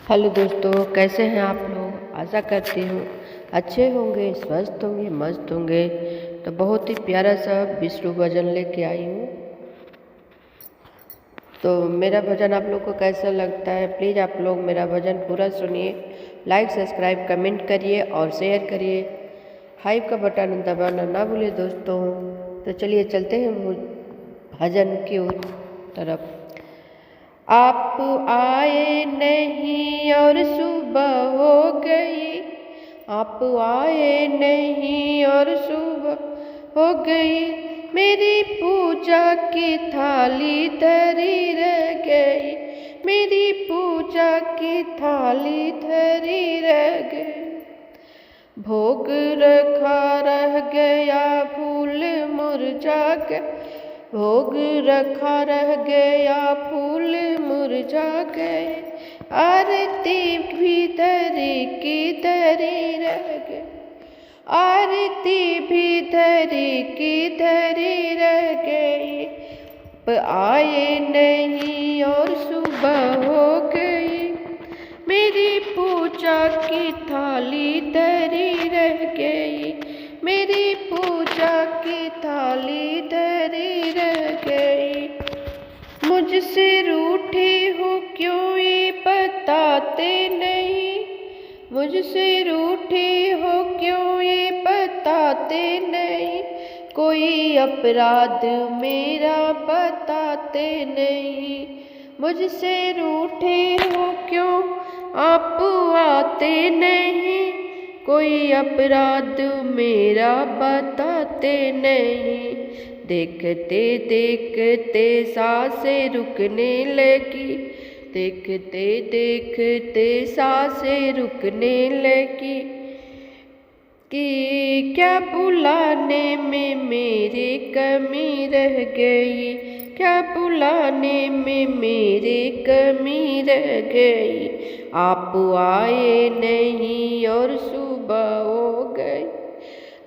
Hello दोस्तों, कैसे हैं आप लोग। आशा करती हूँ अच्छे होंगे, स्वस्थ होंगे, मस्त होंगे। तो बहुत ही प्यारा सा विष्णु भजन लेके आई हूँ। तो मेरा भजन आप लोग को कैसा लगता है, प्लीज़ आप लोग मेरा भजन पूरा सुनिए। लाइक, सब्सक्राइब, कमेंट करिए और शेयर करिए। हाइप का बटन दबाना ना भूलिए दोस्तों। तो चलिए चलते हैं भजन की तरफ। आप आए नहीं और सुबह हो गई, आप आए नहीं और सुबह हो गई। मेरी पूजा की थाली धरी रह गई, मेरी पूजा की थाली धरी रह गई। भोग रखा रह गया, फूल मुरझा गया, भोग रखा रह गया, फूल मुरझा गए। आरती भी धरी की धरी रह गई, आरती भी धरी की धरी रह गई। आए नहीं और सुबह हो गई, मेरी पूजा की थाली धरी रह गई, मेरी पूजा की थाली धरी रह गई। मुझसे रूठे हो क्यों ये बताते नहीं, मुझसे रूठे हो क्यों ये बताते नहीं। कोई अपराध मेरा बताते नहीं, मुझसे रूठे हो क्यों आप आते नहीं। कोई अपराध मेरा बताते नहीं। देखते देखते सांसें रुकने लगी, देखते देखते सांसें रुकने लगी। कि क्या बुलाने में मेरी कमी रह गई, क्या बुलाने में मेरी कमी रह गई। आप आए नहीं और सुबह हो गई,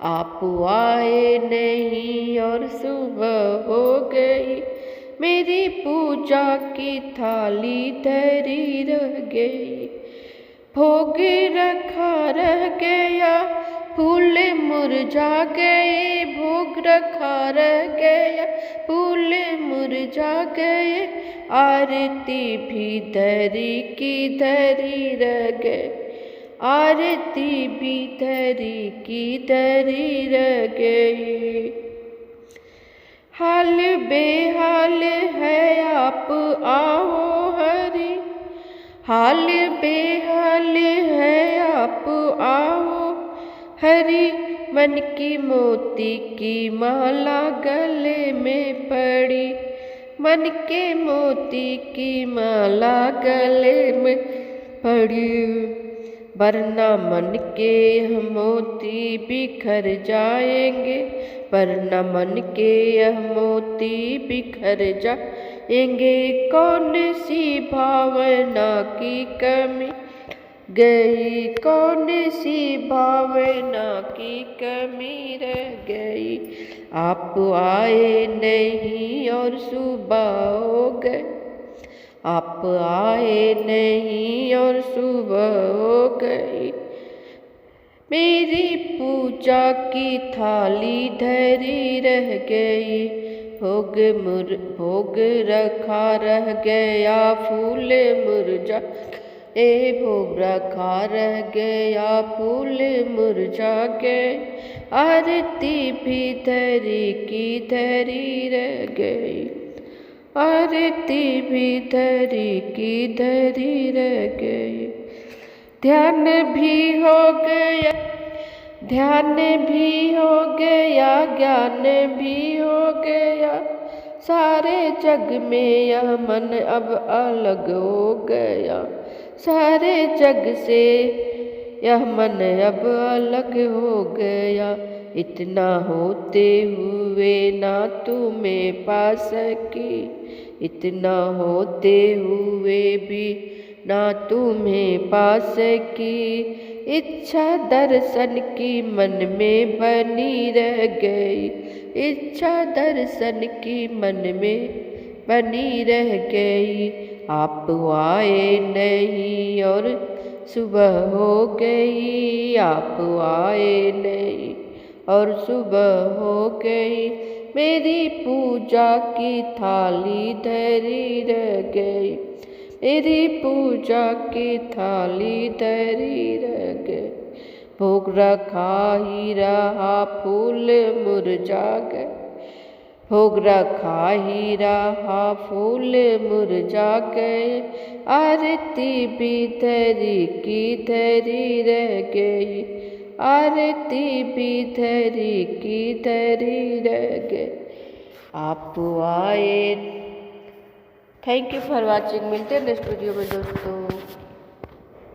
आप आए नहीं और सुबह हो गई। मेरी पूजा की थाली धरी रह गई, भोग रखा रह गया, फूल मुरझा गए। भोग रखा रह गया, फूल मुरझा गए। आरती भी धरी की धरी रह गए, आरती भी धरी की धरी रह गई। हाल बेहाल है आप आओ हरि, हाल बेहाल है आप आओ हरि। मन की मोती की माला गले में पड़ी, मन के मोती की माला गले में पड़ी। वरना मन के यह मोती बिखर जाएंगे, वरना मन के यह मोती बिखर जाएंगे। कौन सी भावना की कमी गई, कौन सी भावना की कमी रह गई। आप आए नहीं और सुबह हो गई, आप आए नहीं और सुबह हो गई। मेरी पूजा की थाली धरी रह गई, भोग रखा रह गया, फूल मुरझा भोग रखा रह गया, फूल मुरझा गए। आरती भी धरी की धरी रह गई, आरती भी धरी की धरी रह गई। ध्यान भी हो गया, ध्यान भी हो गया, ज्ञान भी हो गया। सारे जग में यह मन अब अलग हो गया, सारे जग से यह मन अब अलग हो गया। इतना होते हुए ना तुम्हें पा सकी, इतना होते हुए भी ना तुम्हें पा सकी। इच्छा दर्शन की मन में बनी रह गई, इच्छा दर्शन की मन में बनी रह गई। आप आए नहीं और सुबह हो गई, आप आए नहीं और सुबह हो गई। मेरी पूजा की थाली धरी रह गई, मेरी पूजा की थाली धरी रह गई। भोग रखा ही रहा फूल मुरझा गए, भोग रखा ही रहा फूल मुरझा गए। आरती भी धरी की धरी रह गई, आरती भी धरी की धरी रह गई। आप आए। Thank you for watching. मिलते हैं नेक्स्ट वीडियो में दोस्तों।